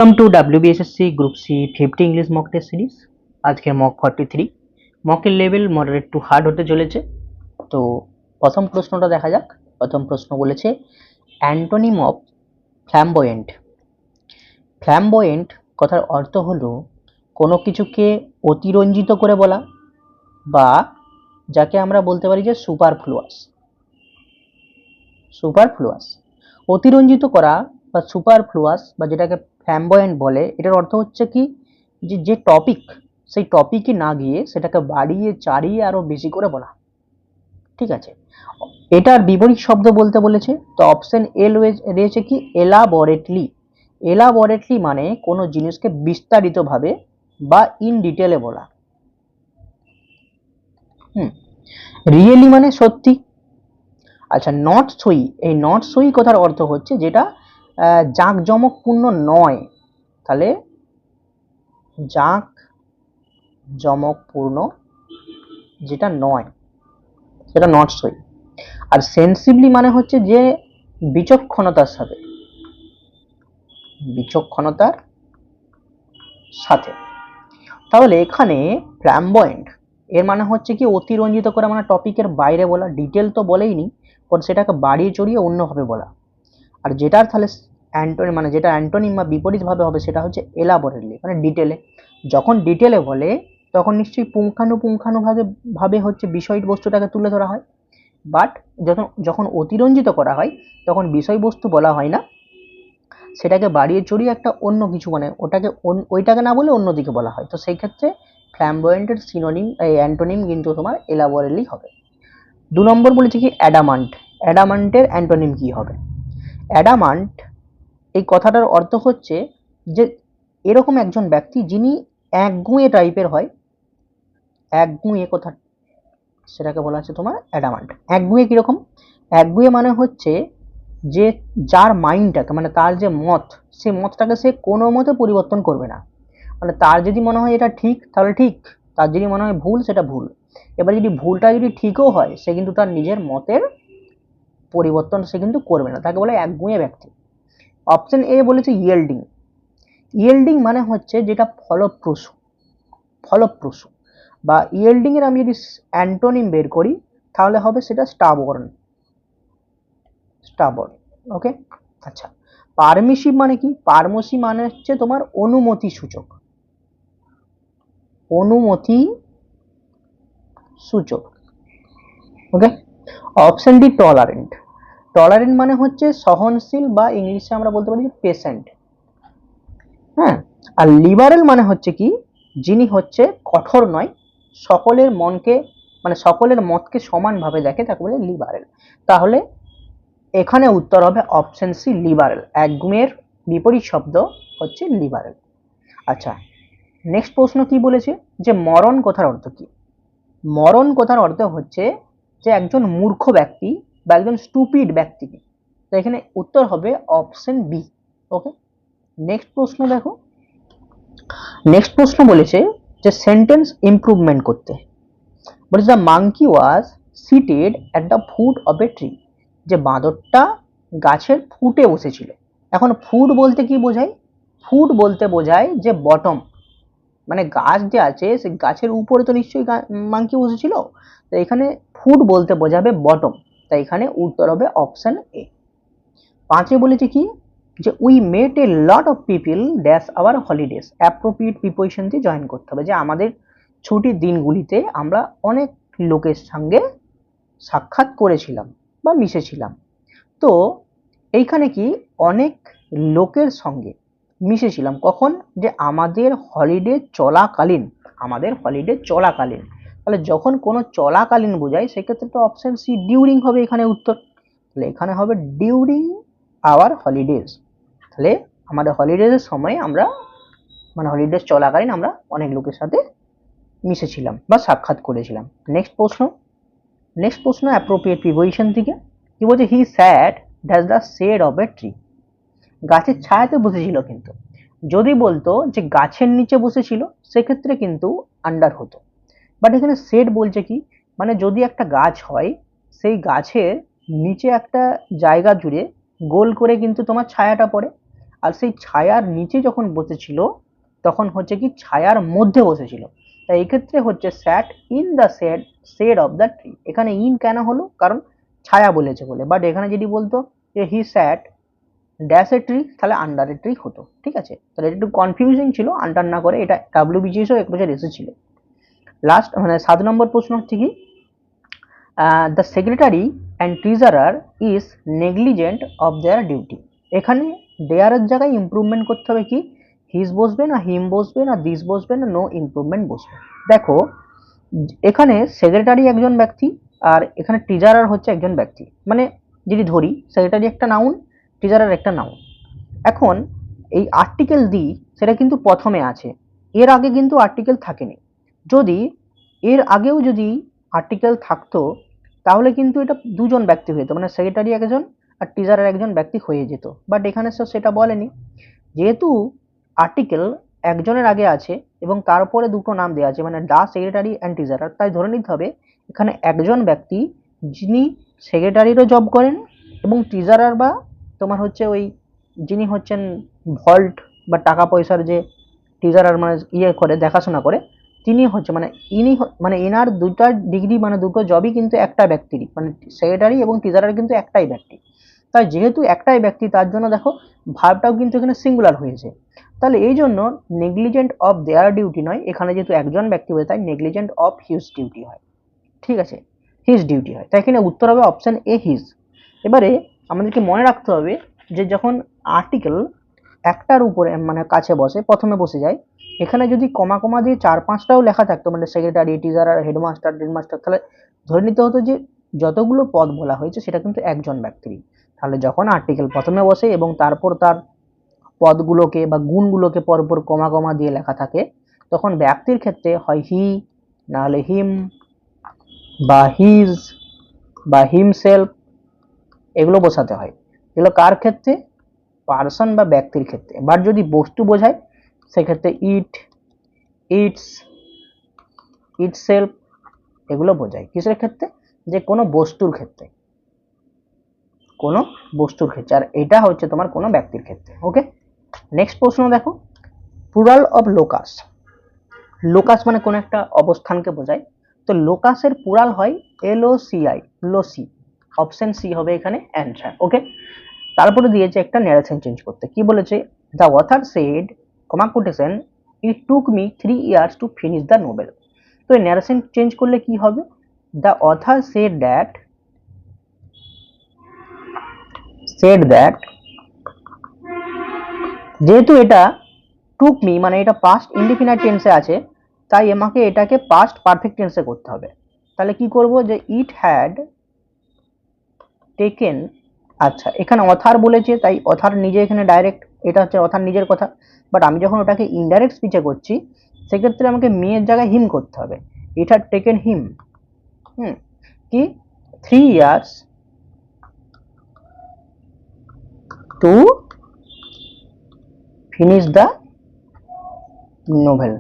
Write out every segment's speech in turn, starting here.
Welcome to WBSSC group C 50 English mock test series. আজকের mock 43। মকের level moderate to hard হতে চলেছে। তো প্রথম প্রশ্নটা দেখা যাক। প্রথম প্রশ্ন বলেছে অ্যান্টোনিম অফ ফ্ল্যামবয়েন্ট। ফ্ল্যামবয়েন্ট কথার অর্থ হলো কোনো কিছুকে অতিরঞ্জিত করে বলা, বা যাকে আমরা বলতে পারি যে সুপারফ্লুয়াস। সুপারফ্লুয়াস অতিরঞ্জিত করা বা সুপারফ্লুয়াস বা যেটাকে ফ্ল্যামবয়েন্ট বলে, এটার অর্থ হচ্ছে কি যে টপিক, সেই টপিকে না গিয়ে সেটাকে বাড়িয়ে চাড়িয়ে আরো বেশি করে বলা। ঠিক আছে, এটার বিপরীত শব্দ বলতে বলেছে। তো অপশন এ রয়েছে কি এলাবোরেটলি। এলাবোরেটলি মানে কোনো জিনিসকে বিস্তারিতভাবে বা ইন ডিটেলে বলা। রিয়েলি মানে সত্যি। আচ্ছা, নট সই, এই নট সই কথার অর্থ হচ্ছে যেটা জাঁকজমকপূর্ণ নয়। তাহলে জাঁকজমকপূর্ণ যেটা নয় সেটা নট সই। আর সেন্সিবলি মানে হচ্ছে যে বিচক্ষণতার সাথে, বিচক্ষণতার সাথে। তাহলে এখানে ফ্ল্যামবয়েন্ট এর মানে হচ্ছে কি অতিরঞ্জিত করা, মানে টপিকের বাইরে বলা, ডিটেল তো বলেইনি, সেটাকে বাড়িয়ে চড়িয়ে অন্যভাবে বলা। আর যেটার তাহলে অ্যান্টোনিম মানে যেটা অ্যান্টোনিম বা বিপরীতভাবে হবে সেটা হচ্ছে এলাবোরেটলি মানে ডিটেলে। যখন ডিটেলে বলে তখন নিশ্চয়ই পুঙ্খানুপুঙ্খানুভাবে হচ্ছে বিষয়বস্তুটাকে তুলে ধরা হয়। বাট যখন অতিরঞ্জিত করা হয় তখন বিষয়বস্তু বলা হয় না, সেটাকে বাড়িয়ে চড়িয়ে একটা অন্য কিছু মানে ওইটাকে না বলে অন্যদিকে বলা হয়। তো সেই ক্ষেত্রে ফ্ল্যামবয়েন্টের সিনোনিম অ্যান্টোনিম কিন্তু তোমার এলাবোরেটলি হবে। 2 নম্বর বলেছে কি অ্যাডামান্ট। অ্যাডামান্টের অ্যান্টোনিম কি হবে? অ্যাডামান্ট এই কথাটার অর্থ হচ্ছে যে এরকম একজন ব্যক্তি যিনি একগুঁয়ে টাইপের হয়। একগুঁয়ে কথা, সেটাকে বলা হচ্ছে তোমার অ্যাডামান্ট। একগুঁয়ে কিরকম? একগুঁয়ে মানে হচ্ছে যে যার মাইন্ডটাকে মানে তার যে মত, সেই মতটাকে সে কোনো মতে পরিবর্তন করবে না। মানে তার যদি মনে হয় এটা ঠিক তাহলে ঠিক, তার যদি মনে হয় ভুল সেটা ভুল। এবার যদি ভুলটা যদি ঠিকও হয় সে কিন্তু তার নিজের মতের পরিবর্তন সে কিন্তু করবে না, তাকে বলে একগুঁয়ে ব্যক্তি। অপশন এ বলেছে ইয়েল্ডিং। ইয়েল্ডিং মানে হচ্ছে যেটা ফলপ্রসূ, ফলপ্রসূ। বা ইয়েল্ডিং এর আমি যদি অ্যান্টোনিম বের করি তাহলে হবে সেটা স্টাবর্ন। স্টাবর্ন, ওকে। আচ্ছা, পারমিসিভ মানে কি? পারমিসিভ মানে হচ্ছে তোমার অনুমতি সূচক, অনুমতি সূচক, okay. Option D tolerant. Tolerant মানে হচ্ছে সহনশীল বা ইংলিশে আমরা বলতে পারি পেশেন্ট। হ্যাঁ, আর লিবারেল মানে হচ্ছে কি যিনি হচ্ছে কঠোর নয়, সকলের মনকে মানে সকলের মতকে সমানভাবে দেখে, তাকে বলে লিবারেল। তাহলে এখানে উত্তর হবে অপশন সি লিবারেল। একগুঁয়ের বিপরীত শব্দ হচ্ছে লিবারেল। আচ্ছা, নেক্সট প্রশ্ন কি বলেছে যে মরণ কথার অর্থ কি? মরণ কথার অর্থ হচ্ছে যে একজন মূর্খ ব্যক্তি বা একজন স্টুপিড ব্যক্তিকে। তো এখানে উত্তর হবে অপশন বি, ওকে। নেক্সট প্রশ্ন দেখো। নেক্সট প্রশ্ন বলেছে যে সেন্টেন্স ইমপ্রুভমেন্ট করতে। বলেছে the monkey was seated at the foot of a tree. যে বাঁদরটা গাছের ফুটে বসেছিল। এখন ফুট বলতে কি বোঝায়? ফুট বলতে বোঝায় যে বটম, মানে গাছ যে আছে সেই গাছের উপরে তো নিশ্চয়ই মাঙ্কি বসেছিল। তো এখানে ফুট বলতে বোঝাবে বটম, তাই এখানে উত্তর হবে অপশন এ। 5 বলেছে কি যে we met a lot of people dash our holidays. Appropriate preposition দিয়ে জয়েন করতে হবে যে আমাদের ছুটির দিনগুলিতে আমরা অনেক লোকের সঙ্গে সাক্ষাৎ করেছিলাম বা মিশেছিলাম। তো এইখানে কি অনেক লোকের সঙ্গে মিশেছিলাম কখন? যে আমাদের হলিডে চলাকালীন, আমাদের হলিডে চলাকালীন। তাহলে যখন কোনো চলাকালীন বোঝায় সেক্ষেত্রে তো অপশন সি ডিউরিং হবে এখানে উত্তর। তাহলে এখানে হবে ডিউরিং আওয়ার হলিডেজ। তাহলে আমাদের হলিডেজের সময় আমরা মানে হলিডেজ চলাকালীন আমরা অনেক লোকের সাথে মিশেছিলাম বা সাক্ষাৎ করেছিলাম। নেক্সট প্রশ্ন। নেক্সট প্রশ্ন অ্যাপ্রোপ্রিয়েট প্রিপোজিশন থেকে কি বলছে? He sat that's the shade of a tree. গাছের ছায়াতে বসেছিল, কিন্তু যদি বলতো যে গাছের নিচে বসেছিল সেক্ষেত্রে কিন্তু আন্ডার হতো। বাট এখানে শেড বলছে কি মানে যদি একটা গাছ হয় সেই গাছের নিচে একটা জায়গা জুড়ে গোল করে কিন্তু তোমার ছায়াটা পড়ে। আর সেই ছায়ার নিচে যখন বসেছিল তখন হচ্ছে কি ছায়ার মধ্যে বসেছিল। তাই এই ক্ষেত্রে হচ্ছে sat in the shade of the tree. এখানে ইন কেন হলো, কারণ ছায়া বলেছে বলে। বাট এখানে যদি বলতো যে হি স্যাট ড্যাশ এ ট্রি, তাহলে আন্ডার এ ট্রি হতো। ঠিক আছে, তাহলে এটা একটু কনফিউজিং ছিল, আন্ডার না করে, এটা ডাব্লিউবিসিএসও এক বছর এসেছিল। লাস্ট মানে 7 নম্বর প্রশ্ন হচ্ছে কি the secretary and treasurer is negligent of their duty. এখানে দেয়ারের জায়গায় ইমপ্রুভমেন্ট করতে হবে কি হিজ বসবে না হিম বসবে না দিস বসবে না নো ইমপ্রুভমেন্ট বসবে। দেখো এখানে সেক্রেটারি একজন ব্যক্তি আর এখানে ট্রেজারার হচ্ছে একজন ব্যক্তি, মানে যদি ধরি সেক্রেটারি একটা নাউন, ট্রেজারার একটা নাউন। এখন এই আর্টিকেল দি সেটা কিন্তু প্রথমে আছে, এর আগে কিন্তু আর্টিকেল থাকেনি। যদি এর আগেও যদি আর্টিকেল থাকতো তাহলে কিন্তু এটা দুজন ব্যক্তি হয়ে যেত, মানে সেক্রেটারি একজন আর ট্রেজারার একজন ব্যক্তি হয়ে যেত। বাট এখানে সেটা বলেনি, যেহেতু আর্টিকেল একজনের আগে আছে এবং তারপরে দুটো নাম দেওয়া আছে, মানে দা সেক্রেটারি অ্যান্ড ট্রেজারার, তাই ধরে নিতে হবে এখানে একজন ব্যক্তি যিনি সেক্রেটারিরও জব করেন এবং ট্রেজারার বা তোমার হচ্ছে ওই যিনি হচ্ছেন ভল্ট বা টাকা পয়সার যে ট্রেজারার মানে ইয়ে করে দেখাশোনা করে, তিনি হচ্ছে মানে ইনি মানে এনার দুটা ডিগ্রি মানে দুটো জবই কিন্তু একটা ব্যক্তিরই, মানে সেক্রেটারি এবং ট্রেজারার কিন্তু একটাই ব্যক্তি। তাই যেহেতু একটাই ব্যক্তি তার জন্য দেখো ভার্বটাও কিন্তু এখানে সিঙ্গুলার হয়েছে। তাহলে এই জন্য নেগলিজেন্ট অফ দেয়ার ডিউটি নয়, এখানে যেহেতু একজন ব্যক্তি হয়ে তাই নেগলিজেন্ট অফ হিজ ডিউটি হয়। ঠিক আছে, হিজ ডিউটি হয়, তাই এখানে উত্তর হবে অপশন এ হিজ। এবারে আমাদেরকে মনে রাখতে হবে যে যখন আর্টিকেল একটার উপরে মানে কাছে বসে প্রথমে বসে যায়, এখানে যদি কমা কমা দিয়ে 4-5টাও লেখা থাকতো মানে সেক্রেটারি ট্রেজারার হেডমাস্টার হেডমাস্টার, তাহলে ধরে নিতে হতো যে যতগুলো পদ বলা হয়েছে সেটা কিন্তু একজন ব্যক্তিরই। তাহলে যখন আর্টিকেল প্রথমে বসে এবং তারপর তার পদগুলোকে বা গুণগুলোকে পরপর কমা কমা দিয়ে লেখা থাকে, তখন ব্যক্তির ক্ষেত্রে হয় হি, নাহলে হিম বা হিজ বা হিমসেলফ, এগুলো বসাতে হয়। এগুলো কার ক্ষেত্রে, পার্সন বা ব্যক্তির ক্ষেত্রে। বাট যদি বস্তু বোঝায় সেক্ষেত্রে ইট, ইটস, ইটসেলফ, এগুলো বোঝায় কিসের ক্ষেত্রে, যে কোনো বস্তুর ক্ষেত্রে, কোনো বস্তুর ক্ষেত্রে। আর এটা হচ্ছে তোমার কোনো ব্যক্তির ক্ষেত্রে। ওকে, নেক্সট প্রশ্ন দেখো, প্লুরাল অফ লোকাস। লোকাস মানে কোনো একটা অবস্থানকে বোঝায়, তো লোকাসের প্লুরাল হয় এলওসিআই, লোসি। অপশন সি হবে এখানে অ্যান্সার। ওকে, তারপরে দিয়েছে একটা ন্যারেশন চেঞ্জ করতে, কি বলেছে, the author shed comma quotation it took me 3 years to finish the Nobel. তো এই ন্যারেশন চেঞ্জ করলে কি হবে, দ্য অথার সেড দ্যাট যেহেতু এটা টুক মি মানে এটা পাস্ট ইনডিফিনাইট টেন্সে আছে, তাই আমাকে এটাকে পাস্ট পারফেক্ট টেন্সে করতে হবে। তাহলে কি করব, যে ইট হ্যাড টেকেন, আচ্ছা এখানে অথার বলেছে তাই অথার নিজে এখানে ডাইরেক্ট, এটা হচ্ছে অথার নিজের কথা। বাট আমি যখন ওটাকে ইনডাইরেক্ট স্পিচে করছি সেক্ষেত্রে আমাকে মেয়ের জায়গায় হিম করতে হবে। ইট হ্যাড টেকেন হিম কি 3 years to finish the novel.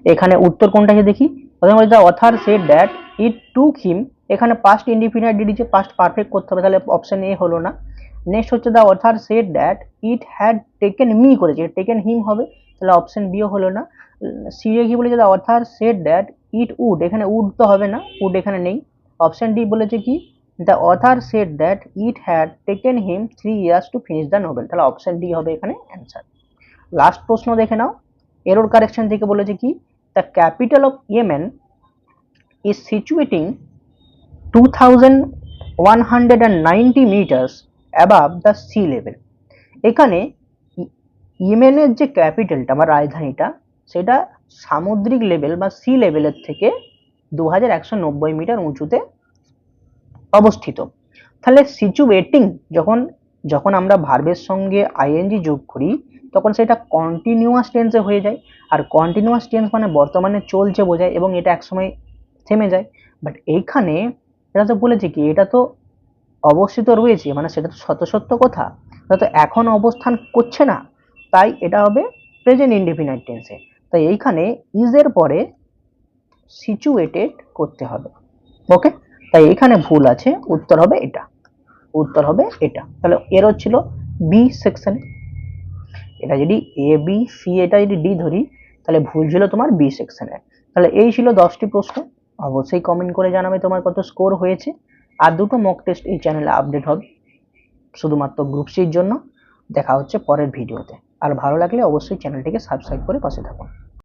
এখানে উত্তর কোনটা আছে দেখি, প্রথমে বলছে the author said that it took him, এখানে পাস্ট ইনডিফিনাইট দিয়েছে, পাস্ট পারফেক্ট করতে হবে, তাহলে অপশন এ হলো না। নেক্সট হচ্ছে the author said that it had taken me করেছে, টেকেন হিম হবে, তাহলে অপশন বিও হলো না। সি এ কি বলেছে, the author said that it would, এখানে উড তো হবে না, উড এখানে নেই। অপশন ডি বলেছে কি, the author said that it had taken him 3 years to finish the Nobel, তাহলে অপশন ডি হবে এখানে অ্যান্সার। লাস্ট প্রশ্ন দেখে নাও, এরর কারেকশন থেকে বলেছে কি, the capital of Yemen is situating 2190 meters above the sea level। এখানে ইয়েমেনের যে ক্যাপিটালটা বা রাজধানীটা সেটা সামুদ্রিক লেভেল বা সি লেভেলের থেকে 2190 মিটার উঁচুতে অবস্থিত। তাহলে সিচুয়েটিং যখন যখন আমরা ভার্বের সঙ্গে আইএনজি যোগ করি তখন সেটা কন্টিনিউয়াস টেন্সে হয়ে যায়, আর কন্টিনিউয়াস টেন্স মানে বর্তমানে চলছে বোঝায় এবং এটা একসময় থেমে যায়। বাট এইখানে এটা তো বলেছে কি, এটা তো অবস্থিত রয়েছে মানে সেটা তো সত্য কথা, এটা তো এখন অবস্থান করছে না, তাই এটা হবে প্রেজেন্ট ইনডিফিনাইট টেন্সে। তাই এইখানে ইজ এর পরে সিচুয়েটেড করতে হবে। ওকে, তাই এখানে ভুল আছে, উত্তর হবে এটা, উত্তর হবে এটা। তাহলে এর ছিল বি সেকশনে। এটা যদি এ বি সি, এটা যদি ডি ধরি তাহলে ভুল ছিল তোমার বি সেকশনে। তাহলে এই ছিল 10টি প্রশ্ন। অবশ্যই কমেন্ট করে জানাবে তোমার কত স্কোর হয়েছে। আর দুটো মক টেস্ট এই চ্যানেলে আপডেট হবে শুধুমাত্র গ্রুপ সির জন্য। দেখা হচ্ছে পরের ভিডিওতে। আর ভালো লাগলে অবশ্যই চ্যানেলটিকে সাবস্ক্রাইব করে পাশে থাকুন।